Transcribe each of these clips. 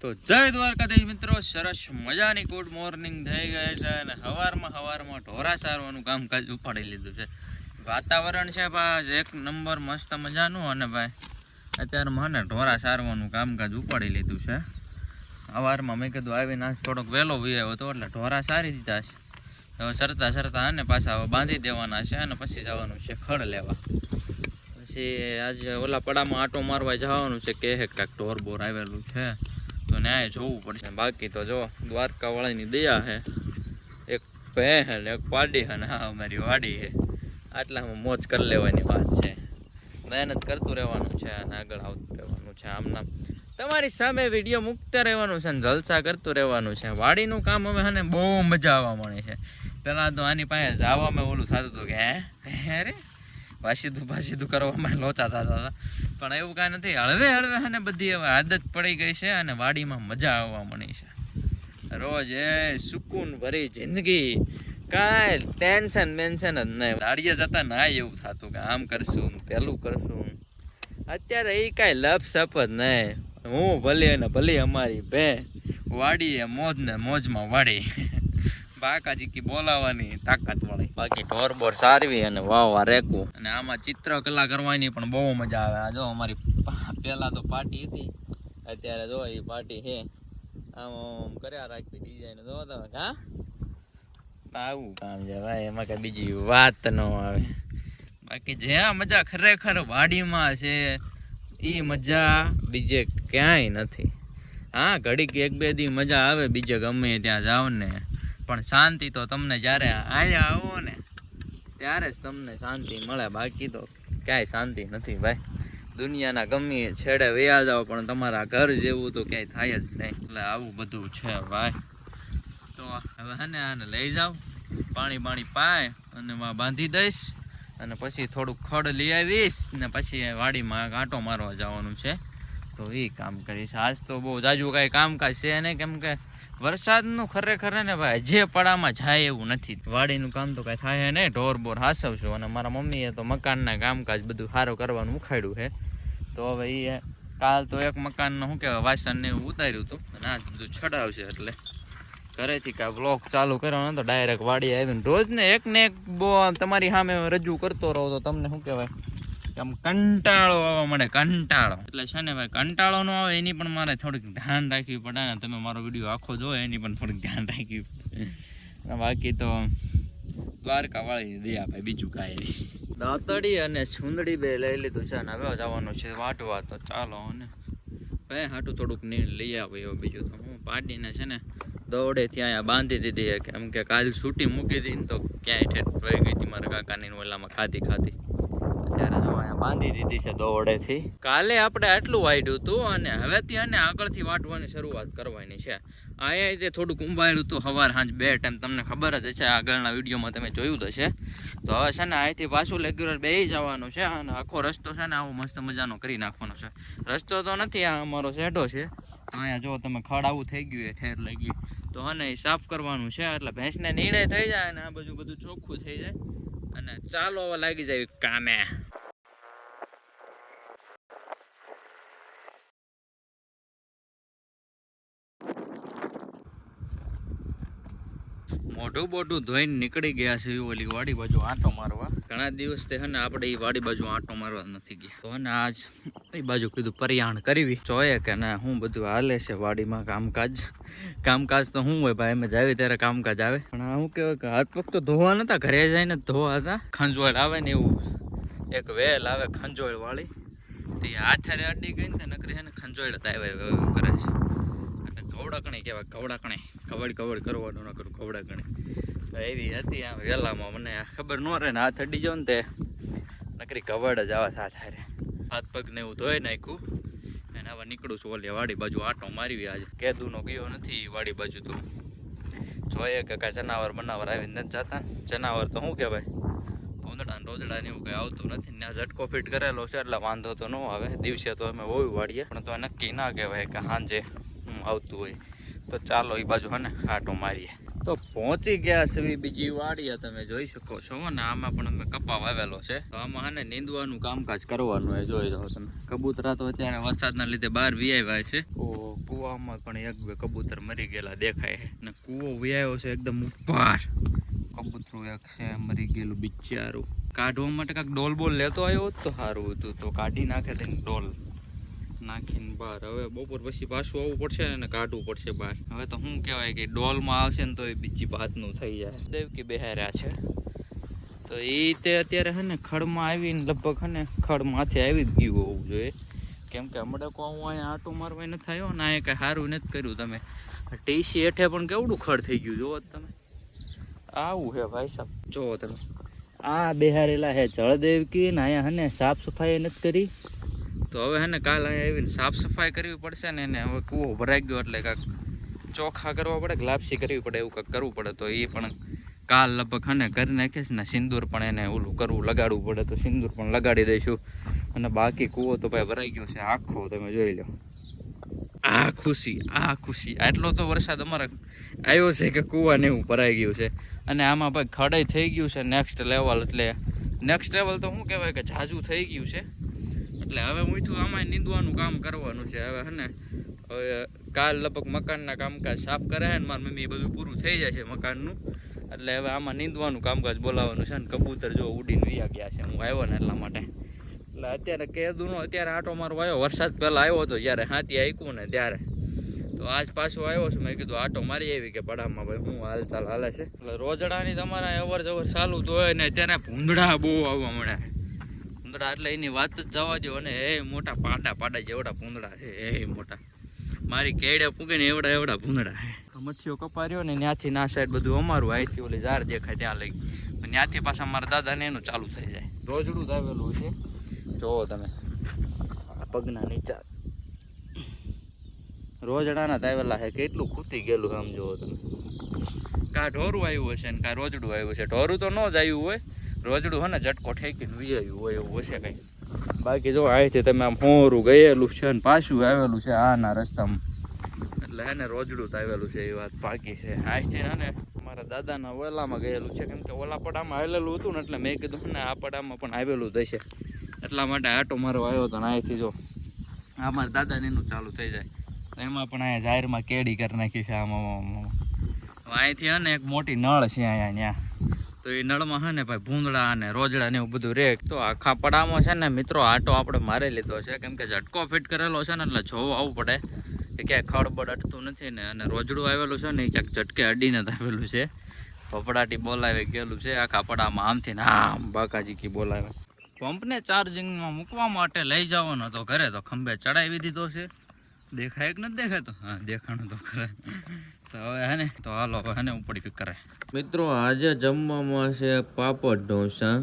તો જય દ્વારકાધીશ મિત્રો, સરસ મજાની ગુડ મોર્નિંગ થઈ ગઈ છે અને હવારમાં ઢોરા સારવાનું કામકાજ ઉપાડી લીધું છે. વાતાવરણ છે ભાઈ એક નંબર મસ્ત મજાનું અને ભાઈ અત્યારે મને ઢોરા સારવાનું કામકાજ ઉપાડી લીધું છે. સવારમાં મેં કીધું આવીને આજ થોડોક વહેલો આવ્યો હતો એટલે ઢોરા સારી દીધા છે. હવે સરતા અને પાછા હવે બાંધી દેવાના છે અને પછી જવાનું છે ખડ લેવા. પછી આજે ઓલા પડામાં આટો મારવા જવાનું છે કે કાંઈક ઢોર બોર આવેલું છે તો ન્યાય જોવું પડશે. બાકી તો જો દ્વારકાવાળાની દયા છે, એક ભેં ને એક પાડી છે ને હા અમારી વાડી છે. આટલામાં મોજ કરી લેવાની વાત છે. મહેનત કરતું રહેવાનું છે અને આગળ આવતું રહેવાનું છે. આમના તમારી સામે વિડીયો મૂકતા રહેવાનું છે ને જલસા કરતું રહેવાનું છે. વાડીનું કામ હવે હને બહુ મજા આવવા મળે છે. પહેલાં તો આની પાસે જવામાં ઓલું થતું હતું કે હે રે પાસીધું કરવામાં લોચા થતા હતા, પણ એવું કાંઈ નથી. હળવે હને બધી હવે આદત પડી ગઈ છે અને વાડીમાં મજા આવવા મળી છે. રોજ સુકૂન ભરી જિંદગી, કાંઈ ટેન્શન જ નહીં. દાડિયા જતા ના એવું થતું કે આમ કરશું પેલું કરશું. અત્યારે એ કાંઈ લપસપ જ નહીં. હું ભલે અમારી બે વાડીએ મોજ ને મોજમાં વાડી બાકાજી કી બોલાવાની તાકાત વાળી. બાકી ઢોર બોર સારવી અને વાવવા રેકવું અને આમાં ચિત્રકલા કરવાની પણ બહુ મજા આવે. આ જો અમારી પહેલા તો પાર્ટી હતી, અત્યારે જો એ પાર્ટી છે આમ કર્યા રાખવી ડિઝાઇન જો તમે. હા આવું કામ છે ભાઈ, એમાં કઈ બીજી વાત ન આવે. બાકી જે આ મજા ખરેખર વાડીમાં છે એ મજા બીજે ક્યાંય નથી. હા ઘડીક એક બે દી મજા આવે બીજે ગમે ત્યાં જાઓ ને, પણ શાંતિ તો તમને જ્યારે અહીંયા આવો ને ત્યારે જ તમને શાંતિ મળે. બાકી તો ક્યાંય શાંતિ નથી ભાઈ. દુનિયાના ગમે છેડે વયા જાઓ પણ તમારા ઘર જેવું તો ક્યાંય થાય જ નહીં. એટલે આવું બધું છે ભાઈ. તો હવે હે આને લઈ જાઓ, પાણી પાય અને બાંધી દઈશ અને પછી થોડુંક ખડ લઈ આવીશ ને પછી વાડીમાં આંટો મારવા જવાનું છે તો એ કામ કરીશ. આજ તો બહુ જાજુ કાંઈ કામકાજ છે ને, કેમ કે વરસાદનું ખરેખર ને ભાઈ જે પડામાં જાય એવું નથી. વાડીનું કામ તો કાંઈ થાય નહીં, ઢોર બોર હાસવશું અને મારા મમ્મીએ તો મકાનના કામકાજ બધું સારું કરવાનું ઉખાડ્યું છે. તો હવે એ કાલ તો એક મકાનનું શું કહેવાય વાસણને એવું ઉતાર્યું હતું અને આજ બધું છડાવશે. એટલે ઘરેથી કાંઈ વ્લોગ ચાલુ કર્યો નતો, ડાયરેક્ટ વાડી આવીને રોજ ને એક બહુ તમારી સામે રજૂ કરતો રહો તો તમને શું કહેવાય આમ કંટાળો આવવા મળે. કંટાળો એટલે છે ને ભાઈ, કંટાળો ન આવે એની પણ મારે થોડીક ધ્યાન રાખવી પડે ને. તમે મારો વિડીયો આખો જોવો એની પણ થોડીક ધ્યાન રાખવી પડે. બાકી તો દ્વારકાવાળી દયા ભાઈ, બીજું કાંઈ નહીં. દાંતડી અને છુંદડી બે લઈ લીધું છે અને હવે જવાનું છે વાટવા. તો ચાલો અને ભાઈ હાટું થોડુંક નીણ લઈ આવ્યો. બીજું તો હું પાડીને છે ને દોડેથી અહીંયા બાંધી દીધી છે, કેમ કે કાલ છૂટી મૂકી હતી ને તો ક્યાંય ઠેઠ વહી ગઈ હતી મારા કાકાની ઓલામાં ખાતી અત્યારે જો અહીંયા બાંધી દીધી છે દોડેથી. કાલે આપણે આટલું વાઢ્યું હતું અને હવેથી અને આગળથી વાટવાની શરૂઆત કરવાની છે. અહીંયા તે થોડુંક ઊંબાડ્યું હતું સવાર સાંજ બે ટાઈમ, તમને ખબર જ હશે, આગળના વિડીયોમાં તમે જોયું જ હશે. તો હવે છે ને અહીંથી પાછું રેગ્યુલર બેસી જવાનું છે અને આખો રસ્તો છે ને આવો મસ્ત મજાનો કરી નાખવાનો છે. રસ્તો તો નથી, આ અમારો શેઢો છે. અહીંયા જો તમે ખડ આવું થઈ ગયું એ ઠેર લઈ ગયું તો હને એ સાફ કરવાનું છે. એટલે ભેંસને નિર્ણય થઈ જાય અને આ બધું ચોખ્ખું થઈ જાય અને ચાલો હવે લાગી જાય કામે. મોઢું બોઢું ધોઈને નીકળી ગયા છે ઓલી વાડી બાજુ આંટો મારવા. ઘણા દિવસથી હે ને આપણે એ વાડી બાજુ આંટો મારવા નથી ગયા. તો ને આજ એ બાજુ કીધું પરિયાણ કરવી જોઈએ કે ના હું બધું હાલે છે વાડીમાં કામકાજ તો શું હોય ભાઈ, એમ જ આવી ત્યારે કામકાજ આવે. પણ આ શું કહેવાય કે હાથ પગ તો ધોવા નતા, ઘરે જઈને ધોવા હતા. ખંજવાળ આવે ને એવું એક વેલ આવે ખંજોળ વાળી, તો એ હાથે અડી ગઈ ને નકરી છે ને ખંજોળ કરે છે. કવડાકણી કહેવાય, કવડાકણી કવડ કરવાનું ન કરું કવડાકણી. એવી હતી આ વેલામાં, મને ખબર ન રહે ને હાથ અડી જાવ ને તે નકરી કવડ જ આવે સાથે. હાથ પગને એવું ધોઈ નાખ્યું અને હવે નીકળું છું ઓલી વાડી બાજુ આંટો મારી. આજે કેદુનો ગયો નથી વાડી બાજુ, તો જોઈએ કે કાંઈ જનાવર બનાવર આવીને નથી જતા. જનાવર તો શું કહેવાય ભૂંદડા ને રોજડા ને એવું કંઈ આવતું નથી ને. ઝટકો ફિટ કરેલો છે એટલે વાંધો તો ન આવે. દિવસે તો અમે હોવી વાડીએ પણ તો નક્કી ના કહેવાય કે સાંજે આવતું હોય. તો ચાલો એ બાજુ હે ને આંટો મારીએ. તો પહોંચી ગયા છે બીજી વાડીએ, તમે જોઈ શકો છો ને આમાં પણ અમે કપા વાવેલો છે. તો આમાં હને નીંદવાનું કામકાજ કરવાનું એ જોઈ જાઓ તમે. કબૂતરા તો અત્યારે વરસાદના લીધે બહાર વિયાવ્યા છે. કૂવામાં પણ એક બે કબૂતર મરી ગયેલા દેખાય છે ને કૂવો વિયાયો છે એકદમ ઉપર. કબૂતરું એક છે મરી ગયેલું બિચારું. કાઢવા માટે કાંઈક ડોલ બોલ લેતો આવ્યો હોત તો સારું હતું, તો કાઢી નાખે તેની ડોલ નાખીને બહાર. હવે બપોર પછી પાછું આવવું પડશે ને કાઢવું પડશે બહાર. હવે તો શું કહેવાય કે ડોલમાં આવશે ને તો એ બીજી ભાતનું થઈ જાય. દેવકી બેહાર્યા છે તો એ તે અત્યારે હે ને ખડમાં આવીને લગભગ હે ને ખડમાંથી આવી જ ગયું હોવું જોઈએ, કેમ કે હમણાં હું અહીંયા આટો મારવા નથી આવ્યો ને આ કંઈ સારું નથી કર્યું. તમે ટીસી હેઠે પણ કેવડું ખડ થઈ ગયું જુઓ તમે. આવું હે ભાઈ સાહેબ, જુઓ તમે આ બેહારેલા હે જળદેવકી ને અહીંયા હે ને સાફ સફાઈ નથી કરી. તો હવે હે ને કાલ અહીંયા આવીને સાફ સફાઈ કરવી પડશે ને એને. હવે કૂવો ભરાઈ ગયો એટલે કાંઈક ચોખ્ખા કરવા પડે કે લાપસી કરવી પડે, એવું કાંઈક કરવું પડે. તો એ પણ કાલ લગભગ હે ને કરી નાખીશ ને સિંદૂર પણ એને ઓલું કરવું લગાડવું પડે તો સિંદૂર પણ લગાડી દઈશું. અને બાકી કૂવો તો ભાઈ ભરાઈ ગયો છે આખો, તમે જોઈ લો. આ ખુશી આટલો તો વરસાદ અમારે આવ્યો છે કે કૂવાને એવું ભરાઈ ગયું છે. અને આમાં ભાઈ ખડાઈ થઈ ગયું છે નેક્સ્ટ લેવલ. એટલે નેક્સ્ટ લેવલ તો શું કહેવાય કે ઝાઝું થઈ ગયું છે. એટલે હવે હું આમાં નીંદવાનું કામ કરવાનું છે. હવે હે ને હવે કાલ લગભગ મકાનના કામકાજ સાફ કરે છે ને મારી મમ્મી બધું પૂરું થઈ જાય છે મકાનનું. એટલે હવે આમાં નીંદવાનું કામકાજ બોલાવવાનું છે ને કબૂતર જો ઉડીને વયા ગયા છે હું આવ્યો ને એટલા માટે. એટલે અત્યારે કેદુનો અત્યારે આટો મારો આવ્યો. વરસાદ પહેલાં આવ્યો હતો જ્યારે હાથી આંક્યું ને ત્યારે. તો આજ પાછો આવ્યો છું, મેં કીધું આટો મારી આવી કે પડામાં ભાઈ શું હાલચાલ હાલે છે. એટલે રોજડાની તમારા અવર જવર ચાલુ તો હોય ને અત્યારે ભૂંદડા બહુ આવવા મળ્યા છે. ભૂંદડા એટલે એની વાત જ જવા દો. અને એ મોટા પાડા જેવડા ભૂંદડા છે, એ મોટા મારી કેડે પૂગે ને એવડા ભૂંદડા છે. મઠીઓ કપાર્યો ને ત્યાંથી ના સાઈડ બધું અમારું. અહીંથી ઓલી ઝાડ દેખાય ત્યાં લઈ ત્યાંથી પાછા મારા દાદાને એનું ચાલુ થઈ જાય. રોજડું જ આવેલું છે જોવો તમે પગના નીચા રોજડાના જ આવેલા છે. કેટલું ખૂતી ગયેલું આમ જોવો તમે. કાં ઢોરું આવ્યું હશે ને કાં રોજડું આવ્યું છે. ઢોરું તો ન જ આવ્યું હોય, રોજડું હે ને ઝટકો ઠેકીને વી આવ્યું હોય એવું હશે કંઈ. બાકી જો અહીંથી તમે આમ હોરું ગયેલું છે ને પાછું આવેલું છે આના રસ્તામાં. એટલે હે ને રોજડું જ આવેલું છે એ વાત પાકી છે. આજથી ને મારા દાદાના ઓલામાં ગયેલું છે, કેમ કે ઓલા પડામાં આવેલું હતું ને એટલે મેં કીધું ને આ પડામાં પણ આવેલું જ હશે. એટલા માટે આટો મારો આવ્યો હતો ને અહીંથી જો આ મારા દાદાને એનું ચાલુ થઈ જાય. એમાં પણ અહીંયા જાહેરમાં કેડી કરી નાખી છે આમાં. અહીંથી હે ને એક મોટી નળ છે અહીંયા તો એ નળમાં હે ને ભાઈ ભૂંદડા અને રોજડા ને એવું બધું રે. તો આખા પડામાં છે ને મિત્રો આટો આપણે મારી લીધો છે, કેમ કે ઝટકો ફિટ કરેલો છે ને એટલે જોવું આવવું પડે કે ક્યાંય ખડબડ અટતું નથી ને. અને રોજડું આવેલું છે ને એ ક્યાંક ઝટકે અડીને જ આવેલું છે. ફફડાટી બોલાવી ગયેલું છે આખા પડામાં આમથી ને આમ બાકાજી કી બોલાવે. પંપને ચાર્જિંગમાં મૂકવા માટે લઈ જવાનો તો ઘરે તો ખંભે ચડાવી દીધો છે. દેખાય કે નથી દેખાતો? હા દેખાણું તો ખરે. તો હવે હે ને તો હાલો હવે હે ને ઉપડી કરે. મિત્રો આજે જમવામાં છે પાપડ ઢોસા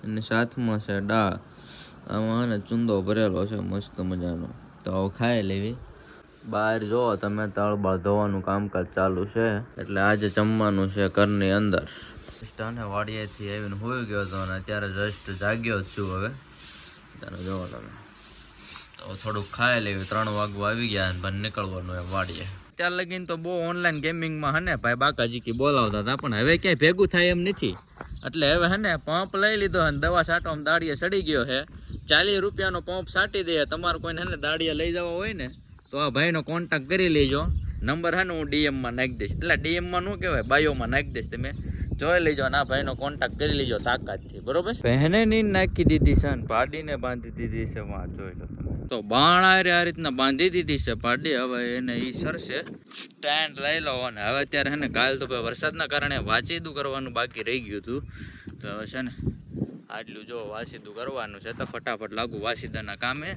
અને સાથમાં છે દાળ. આમાં ને ચૂંદો ભરેલો છે મસ્ત મજાનો. તો ખાઈ લેવી. બહાર જો તમે તળબળ ધોવાનું કામકાજ ચાલુ છે. એટલે આજે જમવાનું છે ઘરની અંદર. અને વાડિયાથી આવીને હોઈ ગયો હતો અને અત્યારે જસ્ટ જાગ્યો જ છું હવે. ત્યારે જોવો તમે તો થોડુંક ખાઈ લેવી. 3 વાગવા આવી ગયા અને બંધ નીકળવાનું એમ વાડીએ. ત્યાર લગીને તો બહુ ઓનલાઈન ગેમિંગમાં હે ને ભાઈ બાકાજી કી બોલાવતા હતા, પણ હવે ક્યાંય ભેગું થાય એમ નથી. એટલે હવે હે ને પંપ લઈ લીધો અને દવા છાંટવામાં દાડિયા સડી ગયો છે. 40 રૂપિયાનો પંપ છાંટી દે. તમારે કોઈને હે ને દાડિયા લઈ જવા હોય ને તો આ ભાઈનો કોન્ટેક્ટ કરી લેજો. નંબર હે ને હું ડીએમમાં નાખી દઈશ. એટલે ડીએમમાં શું કહેવાય બાયોમાં નાખી દઈશ. તમે જોઈ લેજો અને આ ભાઈનો કોન્ટેક્ટ કરી લેજો તાકાતથી, બરોબર. બહેને ની નાખી દીધી છે અને પાડીને બાંધી દીધી છે. વાં જોઈ લો તમે. તો બાણ આ રીતના બાંધી દીધી છે પાડી. હવે એને ઈ સરશે સ્ટેન્ડ લઈ લો. અને હવે અત્યારે હે ને કાલ તો ભાઈ વરસાદના કારણે વાંચીદું કરવાનું બાકી રહી ગયું હતું. તો હવે છે ને આટલું જો વાસીદું કરવાનું છે તો ફટાફટ લાગુ વાસીદાના કામે.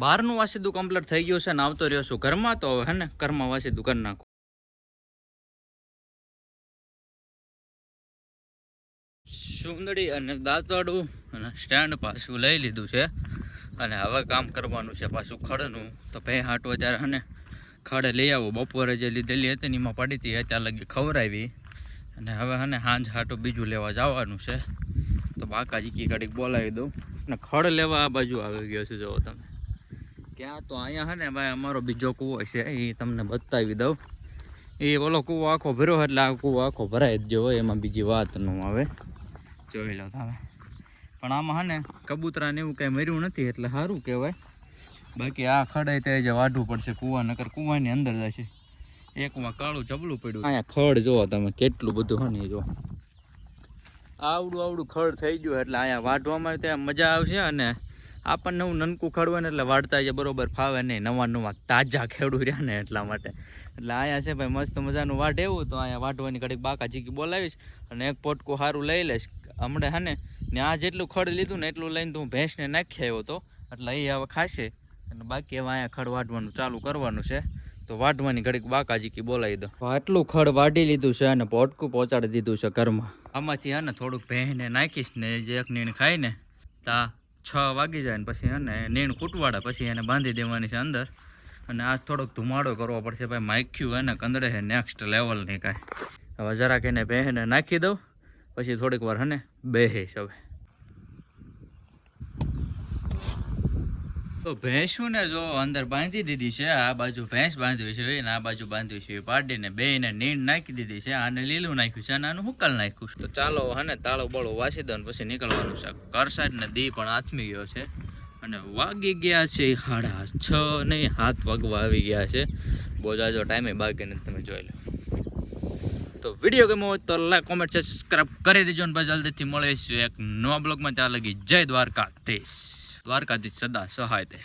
બહારનું વાસીદું કમ્પ્લીટ થઈ ગયું છે ને આવતો રહ્યો છું ઘરમાં. તો હવે હે ને ઘરમાં વાસીદું કરી નાખું. સુંદડી અને દાંતવાડું અને સ્ટેન્ડ પાછું લઈ લીધું છે. અને હવે કામ કરવાનું છે પાછું ખડનું. તો ભાઈ હાટું અત્યારે હે ને ખડે લઈ આવું. બપોરે જે લીધેલી હતી ને એમાં પડી હતી અત્યારે લગી ખવડાવી. અને હવે હે ને સાંજ હાટું બીજું લેવા જવાનું છે. તો બાકાજી કી ઘડીક બોલાવી દઉં. અને ખડ લેવા આ બાજુ આવી ગયો છે. જુઓ તમે ત્યાં તો અહીંયા હે ને ભાઈ અમારો બીજો કૂવો છે એ તમને બતાવી દઉં. એ ઓલો કૂવો આખો ભર્યો એટલે આ કૂવો આખો ભરાય જ જો, એમાં બીજી વાત ન આવે. જોઈ લો તમે. પણ આમાં હે ને કબૂતરાને એવું કાંઈ મર્યું નથી એટલે સારું કહેવાય. બાકી આ ખડાય તે જે વાઢવું પડશે કૂવા, નકર કૂવાની અંદર જશે. એકમાં કાળું જબલું પડ્યું. અહીંયા ખડ જોવો તમે કેટલું બધું હે ને જો આવડું ખડ થઈ ગયું એટલે અહીંયા વાઢવામાં ત્યાં મજા આવશે. અને આપણને હું નનકું ખડ હોય ને એટલે વાઢતા જે બરોબર ફાવે નહીં, નવા તાજા ખેડૂ રહ્યા ને એટલા માટે. એટલે અહીંયા છે ભાઈ મસ્ત મજાનું વાઢ એવું તો અહીંયા વાઢવાની ઘડીક બાકા ચીકી બોલાવીશ અને એક પોટકું સારું લઈ લઈશ. હમણાં હે ને આ જેટલું ખડ લીધું ને એટલું લઈને તો હું ભેંસને નાખી આવ્યો હતો એટલે એ હવે ખાશે. અને બાકી હવે અહીંયા ખડ વાઢવાનું ચાલુ કરવાનું છે. તો વાઢવાની ઘડીક બાકા ચીકી બોલાવી દો. આટલું ખડ વાઢી લીધું છે અને પોટકું પહોંચાડી દીધું છે ઘરમાં. આમાંથી હે ને થોડુંક ભેંસને નાખીશ ને જે એક નીણ ખાય ને તા 6 વાગી જાય ને પછી હે ને નીણ કૂટવાડે પછી એને બાંધી દેવાની છે અંદર. અને આ થોડોક ધુમાડો કરવો પડશે ભાઈ. માખ્યું હે ને કંદડે છે નેક્સ્ટ લેવલની કાંઈ. હવે જરાક એને ભેંસને નાખી દઉં પછી થોડીક વાર હે ને બેહીશ હવે. તો ભેંસું ને જો અંદર બાંધી દીધી છે. આ બાજુ ભેંસ બાંધવી છે અને આ બાજુ બાંધવી છે પાડીને બેયને નીણ નાખી દીધી છે. આને લીલું નાખ્યું છે અને આનું હુકલ નાખ્યું છે. તો ચાલો હે ને તાળો બાળો વાસી દો ને પછી નીકળવાનું છે. કરસાડ ને દી પણ આથમી ગયો છે અને વાગી ગયા છે 6:30 નહીં 7 વાગવા આવી ગયા છે. બહુ જાજો ટાઈમે બાકી નથી, તમે જોઈ લો. તો વિડીયો ગમ્યો હોય તો લાઈક કોમેન્ટ સબસ્ક્રાઈબ કરી દેજો ને પછી જલ્દીથી મળીશું એક નવા બ્લોગમાં. ત્યાં લગી જય દ્વારકાધીશ. દ્વારકાધીશ સદા સહાય તે.